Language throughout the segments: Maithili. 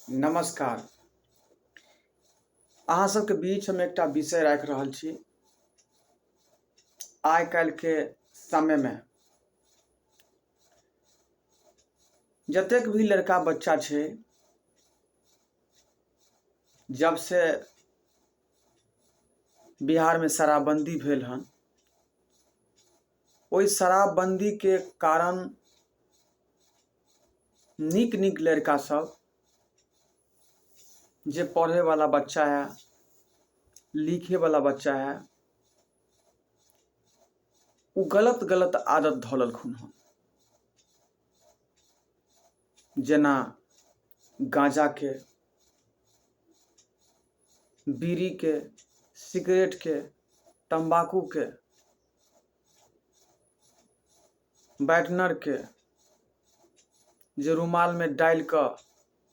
नमस्कार। अहाँ सबके बीच हम एकटा विषय राखि रहल छी। आइ काल्हि के समय में जतेक भी लड़का बच्चा छै, जब से बिहार में शराबबंदी भेल हन, ओइ शराबबंदी के कारण नीक नीक लड़का सब जे पढ़े वाला बच्चा है, लिखे वाला बच्चा है, वो गलत गलत आदत धऽ लेलखुन हन। जेना गांजा के, बीड़ी के, सिगरेट के, तंबाकू के, बैटनर के, जे रुमाल में डालि कऽ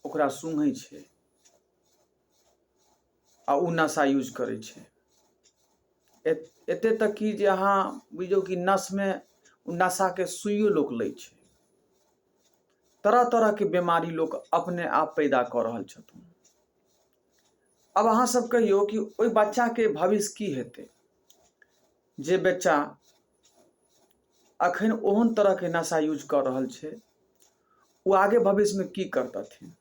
ओकरा सूंघै छै आ उ नशा यूज करै छै। एते तक कि जे अहाँ बुझियौ कि नस में नशा के सुइयो लोक लै छै। तरह तरह के बीमारी लोक अपने आप पैदा कऽ रहल छथुन। अब अहाँ सब कहियौ कि ओइ बच्चा के भविष्य की हेतै, जे बच्चा अखन ओहन तरह के नशा यूज कर रहल छै, वो आगे भविष्य में की करतथिन।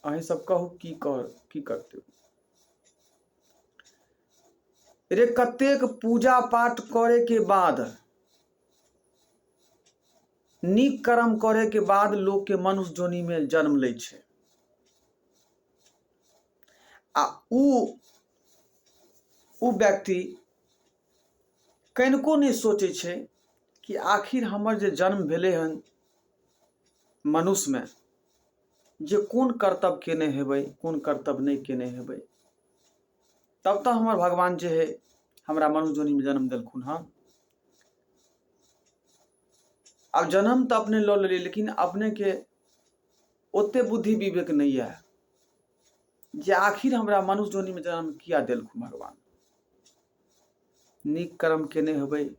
अहीं सब कहू की करतै। रे कतेक पूजा पाठ करे के बाद, नीक कर्म करे के बाद लोग के मनुष्य जोनी में जन्म लै छै। आ उ व्यक्ति कनिको नहीं सोचे छै कि आखिर हमर जे जन्म भेले हन मनुष्य में, जे कोन कर्तव्य केने हेबै, कोन कर्तव्य नहीं केने हेबै। तब तो हमर भगवान जे है हमरा मनुष्य जोनी में जन्म देलखुन हन। अब जन्म तो अपने लऽ लेलियै, लेकिन अपने के ओते बुद्धि विवेक नहीं है जे आखिर हमरा मनुष्य जोनी में जन्म किया देलखुन भगवान। नीक कर्म केने हेबै,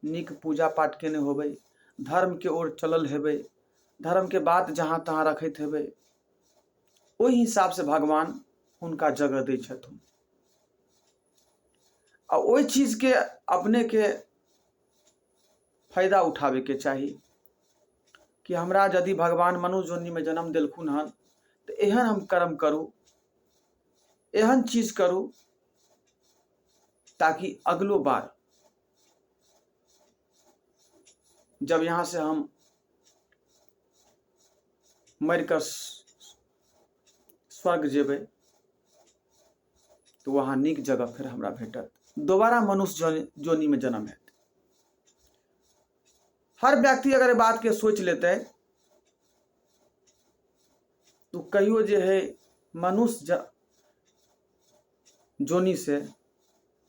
नीक पूजा पाठ केने होबै, धर्म के ओर चलल हेबै, धर्म के बात जहाँ तहाँ रखैत हेबै, ओहि हिसाब से भगवान हुनका जगह दै छथुन। आ ओइ चीज के अपने के फायदा उठावे के चाही कि हमरा यदि भगवान मनुष्य जोनी में जन्म देलखुन हन, तो एहन हम कर्म करूँ, एहन चीज करूँ, ताकि अगलो बार जब यहाँ से हम मर कर स्वर्ग जेबै, तो वहाँ नीक जगह फिर हमरा भेटत, दोबारा मनुष्य जोनी में जन्म है। हर व्यक्ति अगर बात के सोच लेते, तो कहियो जे है मनुष्य जोनी से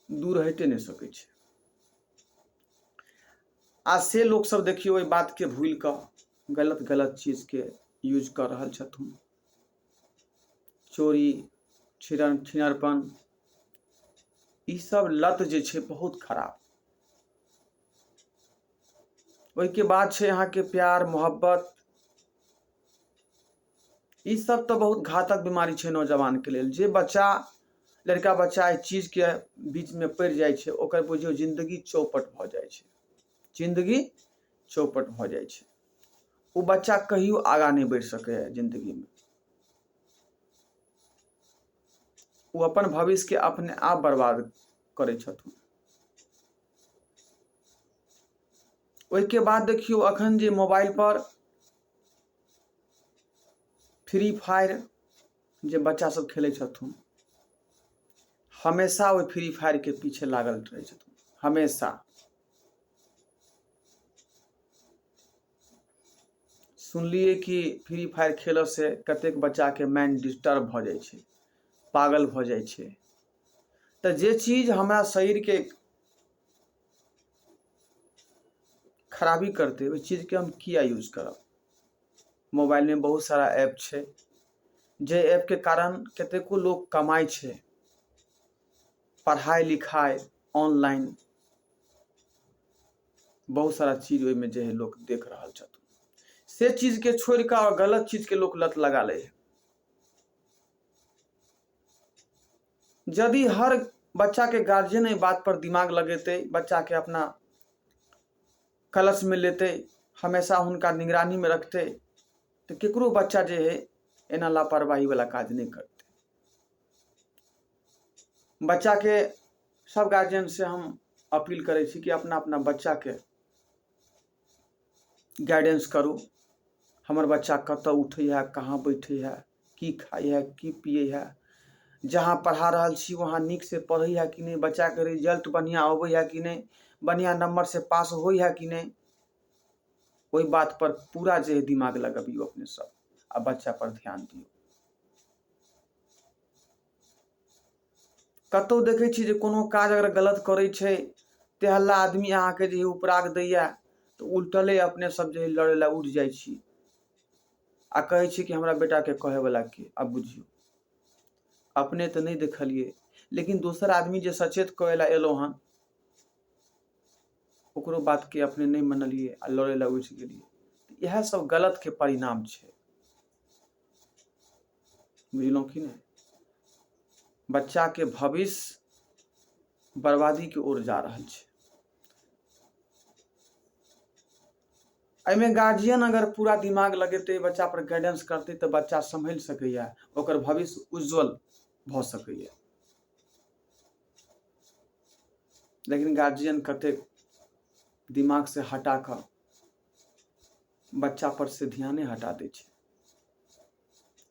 दूर हटे नहीं सकै छै। आज से लोग सब देखियो एहि बात के भूल कर गलत गलत चीज के यूज कर रहल छथुन। चोरी छिनरपन, ई सब लत जे छै बहुत खराब। ओहि के बाद छै अहाँ के प्यार मोहब्बत, ई सब तो बहुत घातक बीमारी छै नौजवान के लेल। जे बच्चा लड़का बच्चा एहि चीज के बीच में पड़ जाय छै, ओकर बुझियौ जिंदगी चौपट भ जाय छै, जिंदगी चौपट भ जाय छै। वो बच्चा कहियो आगा नहीं बढ़ सके है जिंदगी में। वो अपन भविष्य के अपने आप बर्बाद करे छथुन। ओहि के बाद देखियो अखन जे मोबाइल पर फ्री फायर जे बच्चा सब खेले छथुन, हमेशा वो फ्री फायर के पीछे लागल रहे छथुन, हमेशा। सुनलिए कि फ्री फायर खेल से कतेक बच्चा के माइंड डिस्टर्ब भ जाय छै, पागल भ जाय छै। तो जे चीज हमरा शरीर के खराबी करते, वो चीज के हम किया यूज करब। मोबाइल में बहुत सारा ऐप छै, जे ऐप के कारण कतेको लोग कमाई छै, पढ़ाई लिखाई ऑनलाइन बहुत सारा चीज ओहि में जे है लोग देख रहल छथुन, से चीज के छोड़ कर और गलत चीज के लोग लत लगा ले। यदि हर बच्चा के गार्जियन इस बात पर दिमाग लगेते, बच्चा के अपना कलश में लेते, हमेशा उनका निगरानी में रखते, तो केकरो बच्चा जे है एना लापरवाही वाला काज नहीं करते। बच्चा के सब गार्जियन से हम अपील करे छी कि अपना अपना बच्चा के गाइडेंस करू। हमर बच्चा कत उठे है, कहाँ बैठे है, की खाए है, की पिए है, जहाँ पढ़ा रहा छी वहाँ निक से पढ़े है कि नहीं, बच्चा के रिजल्ट बढ़िया आवे है कि नहीं, बढ़िया नंबर से पास हो है कि नहीं, वही बात पर पूरा जे दिमाग लगबियो अपने सब, आ बच्चा पर ध्यान दियो। कतौ देखे छी जे कोनो काज अगर गलत करे छे ते हल्ला आदमी अहाँ के जे उपराग दैया तो उल्टले अपने सब जे लड़े ला उठ जाय छी आ कहे छी कि हमरा बेटा के कहे वाला के। अब बुझियो अपने तो नहीं देखलिए, लेकिन दोसर आदमी जे सचेत कहे ला एलो हन ओकरो बात के अपने नहीं मनलिए आ लड़े ला उठ गेलिए। यह सब गलत के परिणाम छे, बुझलो कि नहीं। बच्चा के भविष्य बर्बादी की ओर जा रहा है। एमे गार्जियन अगर पूरा दिमाग लगेते, बच्चा पर गाइडेंस करते तो बच्चा संभल सकैया, ओकर भविष्य उज्जवल भ सकैया। लेकिन गार्जियन कते दिमाग से हटा कर बच्चा पर से ध्यान हटा दे छे,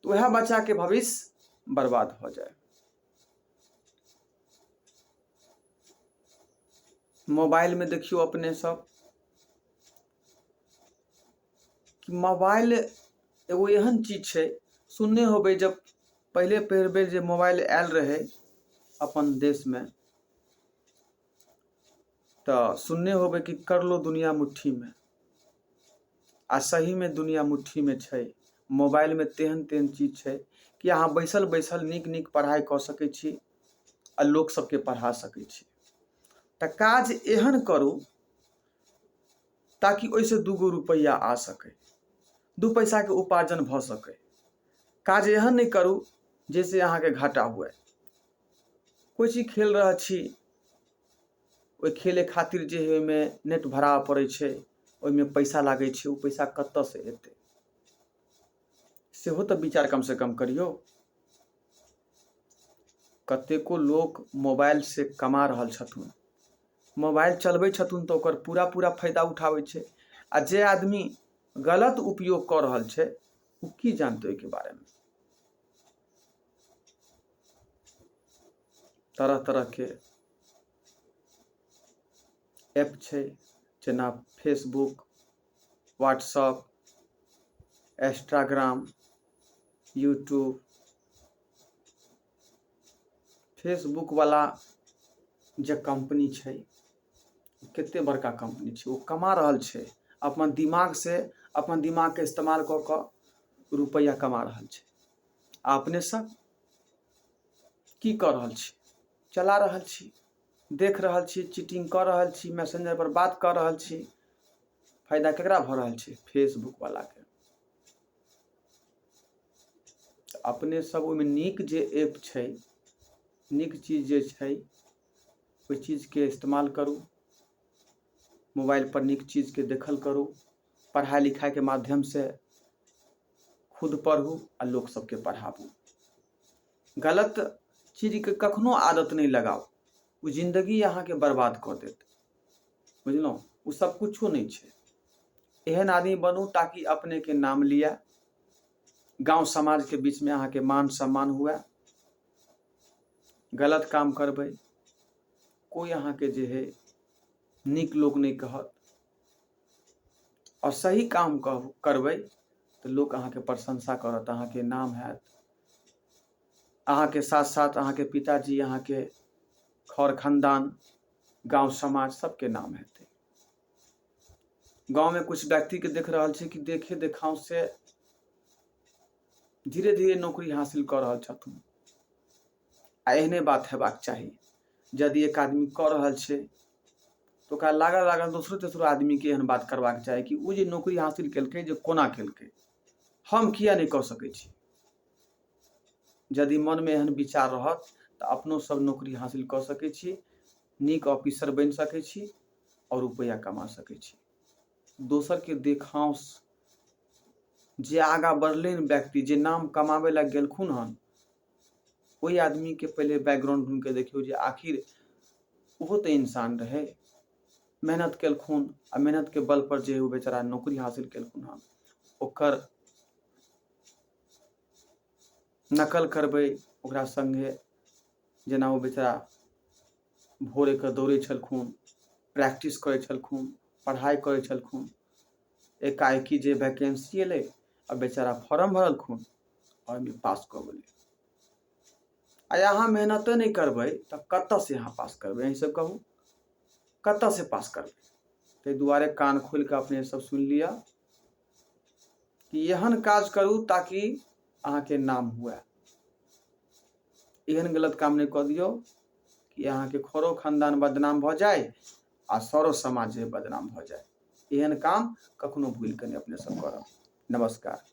तो वह बच्चा के भविष्य बर्बाद हो जाए। मोबाइल में देखियो अपने सब कि मोबाइल एगो एहन चीज छे, सुनने होबे जब पहले बेर जे मोबाइल आयल रहे अपन देश में, तो सुनने होबे कि कर लो दुनिया मुट्ठी में। आ सही में दुनिया मुट्ठी में छे। मोबाइल में तेहन तेहन चीज छे कि अहाँ बैसल बैसल निक निक पढ़ाई कर सकै छी आ लोग सबके पढ़ा सकै छी। त काज एहन करू ताकि ओइसे 2 रुपया आ सके, 2 पैसा के उपार्जन भ सके। काज एहन नहीं करू जैसे अहाँ के घाटा हुए। कोई चीज खेल रहा छी, ओइ खेले खातिर जे है में नेट भरा पड़े छे, ओइ में पैसा लागे छे, वो पैसा कत्ता से एते सेहो तो विचार कम से कम करियो। कतेको लोग मोबाइल से कमा रहल छथुन, मोबाइल चलबै छथुन तो ओकर पूरा पूरा फायदा उठावे छे। आ जे आदमी गलत उपयोग कर रहल छे उ की जानते के बारे में। तरह तरह के ऐप छे, जेना Facebook, WhatsApp, Instagram, YouTube. Facebook वाला जे कंपनी छे, कितने बड़का कंपनी छे, वो कमा रहल छे अपन दिमाग से, अपन दिमाग के इस्तेमाल क के रुपया कमा रहल छे। अपने सब की कर रहल छी, चला रहल छी, देख रहल छी, चीटिंग कर रहल छी, मैसेंजर पर बात कर रहल छी। फायदा केकरा भ रहल छे? फेसबुक वाला के। अपने सब ओइमे नीक जे ऐप छे, नीक चीज जे छे, ओइ चीज के इस्तेमाल करू। मोबाइल पर नीक चीज के देखल करू, पढ़ाई लिखाई के माध्यम से खुद पढ़ू आ लोग सबके पढ़ाबू। गलत चीज के कखनो आदत नहीं लगाओ, वो जिंदगी अहाँ के बर्बाद कर देत। बुझलो, वो सब कुछो नहीं छे। एहन आदमी बनू ताकि अपने के नाम लिया, गांव समाज के बीच में अहाँ के मान सम्मान हुआ। गलत काम करबे कोई अहाँ के जे है निक लोग नहीं कहत, और सही काम करबे तो लोग अहाँ के प्रशंसा करत, अहाँ के नाम हैत। अहाँ के साथ साथ अहाँ के पिताजी, अहाँ के खर खानदान, गांव समाज सबके नाम हेते। गांव में कुछ व्यक्ति के देख रहल छी कि देखे देखाव से धीरे धीरे नौकरी हासिल कर रहल छथुन। आ एहने बात हेबाक चाही। यदि एक आदमी कर रहल छे तो ओकरा लागल दोसरो तेसरो आदमी के एहन बात करबाक चाही कि ओ जे नौकरी हासिल केलकै जे कोना केलकै, हम किया नहीं कऽ सकै छी। यदि मन में एहन विचार रहत तऽ अपनो सब नौकरी हासिल कऽ सकै छी, नीक ऑफिसर बनि सकै छी और रुपया कमा सकै छी। दोसर के देखांस जे आगा बढ़ले व्यक्ति जे नाम कमावे ला गेलखुन हन, ओहि आदमी के पहले बैकग्राउंड ढूंढ के देखियो जे आखिर वो तो इंसान रहे, मेहनत केलखुन आ मेहनत के बल पर जे वो बेचारा नौकरी हासिल केलखुन हन, ओकर नकल करबै ओकरा संगे, जेना वो बेचारा भोरे के दौड़े छलखुन, प्रैक्टिस करे छलखुन, पढ़ाई करे छलखुन, एकाएकी जे वैकेंसी एलै आ बेचारा फॉर्म भरलखुन और में पास कऽ गेलै। आ अहाँ मेहनते नहीं करबै तऽ कतऽ से अहाँ पास करबै, अहीं सब कहू, कतऽ से पास करबै। ताहि दुआरे कान खोल के अपने सब सुन लिया कि एहन काज करू ताकि अहाँ के नाम हुए, एहन गलत काम नहीं कऽ दियौ कि अहाँ के खरो खानदान बदनाम भऽ जाए आ सरो समाज बदनाम भऽ जाए। एहन काम कखनो भूल के नहीं अपने सब करब। नमस्कार।